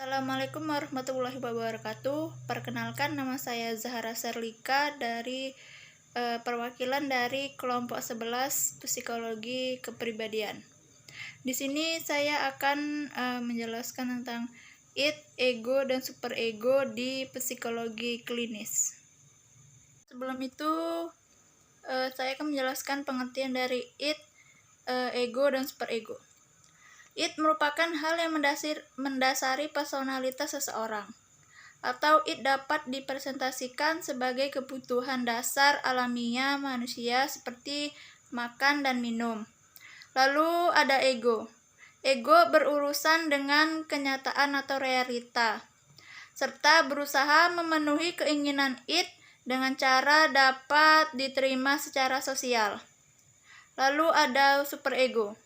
Assalamualaikum warahmatullahi wabarakatuh. Perkenalkan, nama saya Zahra Serlika dari perwakilan dari kelompok 11 Psikologi Kepribadian. Di sini saya akan menjelaskan tentang id, ego, dan superego di psikologi klinis. Sebelum itu, saya akan menjelaskan pengertian dari id, ego, dan superego. Id merupakan hal yang mendasari personalitas seseorang, atau id dapat dipresentasikan sebagai kebutuhan dasar alamiah manusia seperti makan dan minum. Lalu ada ego. Ego berurusan dengan kenyataan atau realita, serta berusaha memenuhi keinginan id dengan cara dapat diterima secara sosial. Lalu ada superego.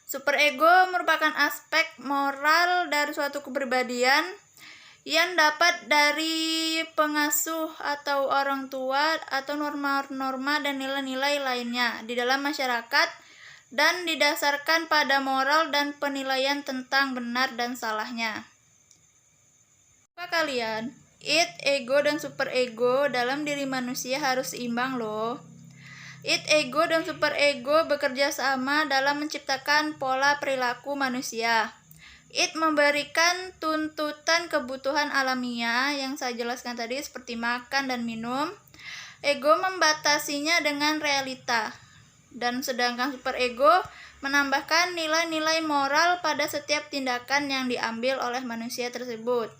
Superego merupakan aspek moral dari suatu kepribadian yang dapat dari pengasuh atau orang tua atau norma-norma dan nilai-nilai lainnya di dalam masyarakat dan didasarkan pada moral dan penilaian tentang benar dan salahnya. Kalian, id, ego, dan superego dalam diri manusia harus seimbang loh. Id, ego, dan superego bekerja sama dalam menciptakan pola perilaku manusia. Id memberikan tuntutan kebutuhan alamiah yang saya jelaskan tadi seperti makan dan minum. Ego membatasinya dengan realita. Dan sedangkan superego menambahkan nilai-nilai moral pada setiap tindakan yang diambil oleh manusia tersebut.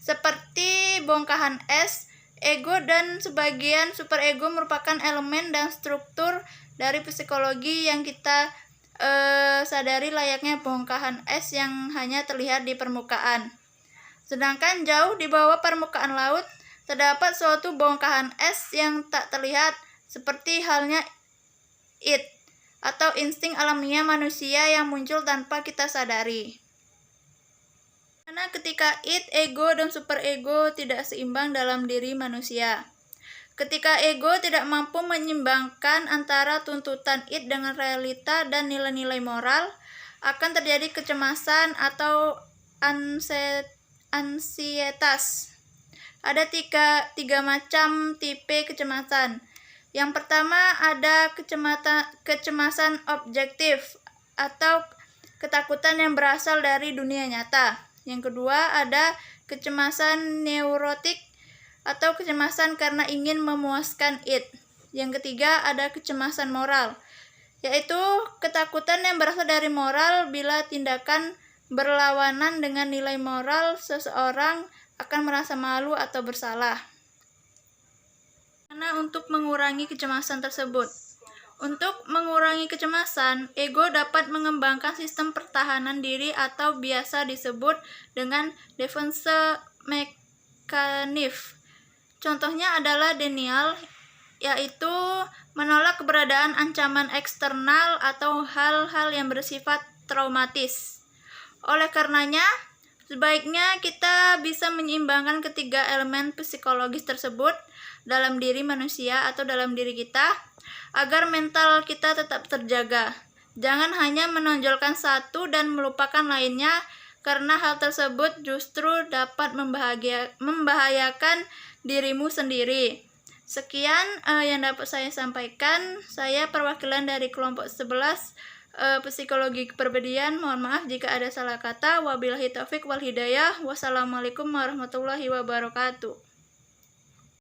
Seperti bongkahan es, ego dan sebagian superego merupakan elemen dan struktur dari psikologi yang kita sadari layaknya bongkahan es yang hanya terlihat di permukaan. Sedangkan jauh di bawah permukaan laut terdapat suatu bongkahan es yang tak terlihat, seperti halnya id atau insting alamiah manusia yang muncul tanpa kita sadari. Karena ketika id, ego, dan superego tidak seimbang dalam diri manusia. Ketika ego tidak mampu menyeimbangkan antara tuntutan id dengan realita dan nilai-nilai moral, akan terjadi kecemasan atau ansietas. Ada tiga macam tipe kecemasan. Yang pertama ada kecemasan objektif atau ketakutan yang berasal dari dunia nyata. Yang kedua ada kecemasan neurotik atau kecemasan karena ingin memuaskan id. Yang ketiga ada kecemasan moral, yaitu ketakutan yang berasal dari moral bila tindakan berlawanan dengan nilai moral seseorang akan merasa malu atau bersalah. Karena untuk mengurangi kecemasan tersebut. Untuk mengurangi kecemasan, ego dapat mengembangkan sistem pertahanan diri atau biasa disebut dengan defense mechanism. Contohnya adalah denial, yaitu menolak keberadaan ancaman eksternal atau hal-hal yang bersifat traumatis. Oleh karenanya, sebaiknya kita bisa menyeimbangkan ketiga elemen psikologis tersebut dalam diri manusia atau dalam diri kita, agar mental kita tetap terjaga. Jangan hanya menonjolkan satu dan melupakan lainnya, karena hal tersebut justru dapat membahayakan dirimu sendiri. Sekian yang dapat saya sampaikan. Saya perwakilan dari kelompok 11 Psikologi Kepribadian. Mohon maaf jika ada salah kata. Wabillahi taufik wal hidayah. Wassalamualaikum warahmatullahi wabarakatuh.